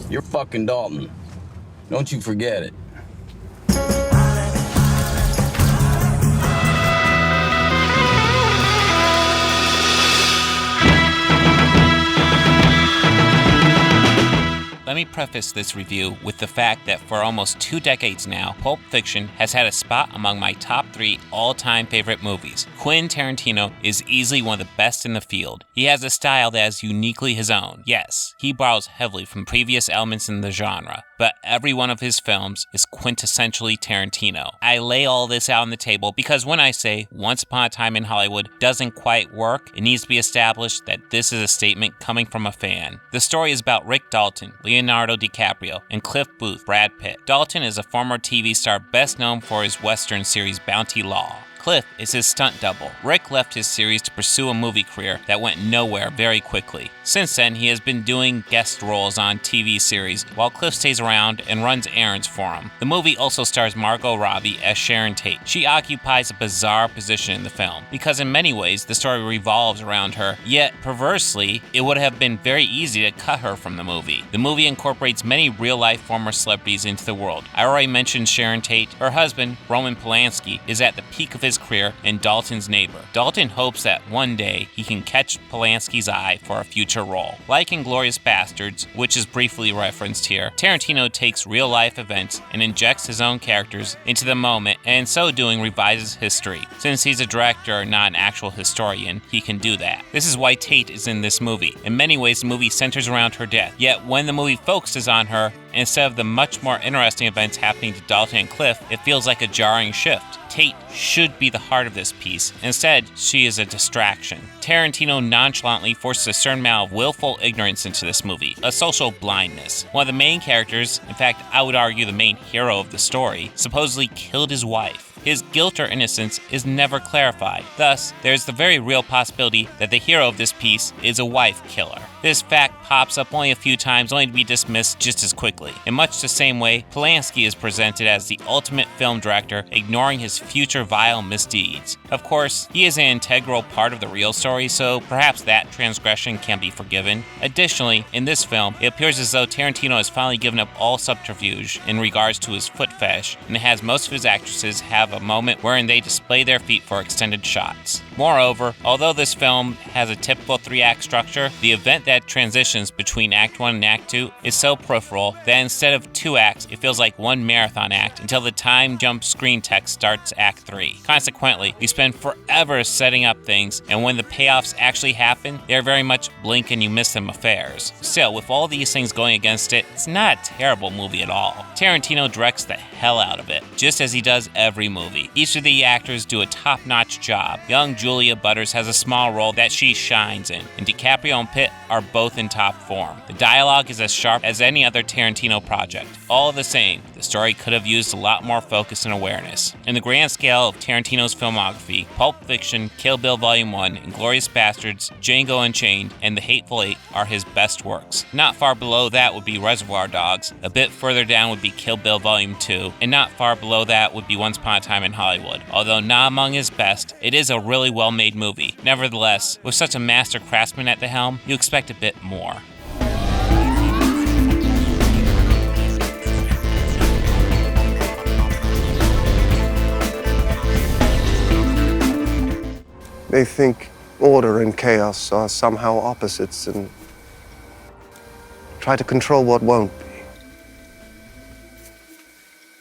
You're fucking Dalton. Don't you forget it. Let me preface this review with the fact that for almost 2 decades now, Pulp Fiction has had a spot among my top 3 all-time favorite movies. Quentin Tarantino is easily one of the best in the field. He has a style that is uniquely his own. Yes, he borrows heavily from previous elements in the genre, but every one of his films is quintessentially Tarantino. I lay all this out on the table because when I say Once Upon a Time in Hollywood doesn't quite work, it needs to be established that this is a statement coming from a fan. The story is about Rick Dalton, Leonardo DiCaprio, and Cliff Booth, Brad Pitt. Dalton is a former TV star best known for his Western series Bounty Law. Cliff is his stunt double. Rick left his series to pursue a movie career that went nowhere very quickly. Since then, he has been doing guest roles on TV series, while Cliff stays around and runs errands for him. The movie also stars Margot Robbie as Sharon Tate. She occupies a bizarre position in the film, because in many ways, the story revolves around her, yet perversely, it would have been very easy to cut her from the movie. The movie incorporates many real-life former celebrities into the world. I already mentioned Sharon Tate. Her husband, Roman Polanski, is at the peak of his career in Dalton's neighbor. Dalton hopes that one day he can catch Polanski's eye for a future role. Like Inglourious Basterds, which is briefly referenced here, Tarantino takes real-life events and injects his own characters into the moment, and in so doing revises history. Since he's a director, not an actual historian, he can do that. This is why Tate is in this movie. In many ways, the movie centers around her death, yet when the movie focuses on her, instead of the much more interesting events happening to Dalton and Cliff, it feels like a jarring shift. Tate should be the heart of this piece. Instead, she is a distraction. Tarantino nonchalantly forces a certain amount of willful ignorance into this movie, a social blindness. One of the main characters, in fact, I would argue the main hero of the story, supposedly killed his wife. His guilt or innocence is never clarified. Thus, there's the very real possibility that the hero of this piece is a wife killer. This fact pops up only a few times, only to be dismissed just as quickly. In much the same way, Polanski is presented as the ultimate film director, ignoring his future vile misdeeds. Of course, he is an integral part of the real story, so perhaps that transgression can be forgiven. Additionally, in this film, it appears as though Tarantino has finally given up all subterfuge in regards to his foot fetish, and has most of his actresses have a moment wherein they display their feet for extended shots. Moreover, although this film has a typical 3-act structure, the event that transitions between Act 1 and Act 2 is so peripheral that instead of 2 acts, it feels like one marathon act until the time jump screen text starts Act 3. Consequently, we spend forever setting up things, and when the payoffs actually happen, they are very much blink and you miss them affairs. Still, with all these things going against it, it's not a terrible movie at all. Tarantino directs the hell out of it, just as he does every movie. Each of the actors do a top-notch job. Young Julia Butters has a small role that she shines in, and DiCaprio and Pitt are both in top form. The dialogue is as sharp as any other Tarantino project. All the same, the story could have used a lot more focus and awareness. In the grand scale of Tarantino's filmography, Pulp Fiction, Kill Bill Volume 1, Inglourious Basterds, Django Unchained, and The Hateful Eight are his best works. Not far below that would be Reservoir Dogs, a bit further down would be Kill Bill Volume 2, and not far below that would be Once Upon a Time in Hollywood. Although not among his best, it is a really well-made movie. Nevertheless, with such a master craftsman at the helm, you expect a bit more. They think order and chaos are somehow opposites and try to control what won't.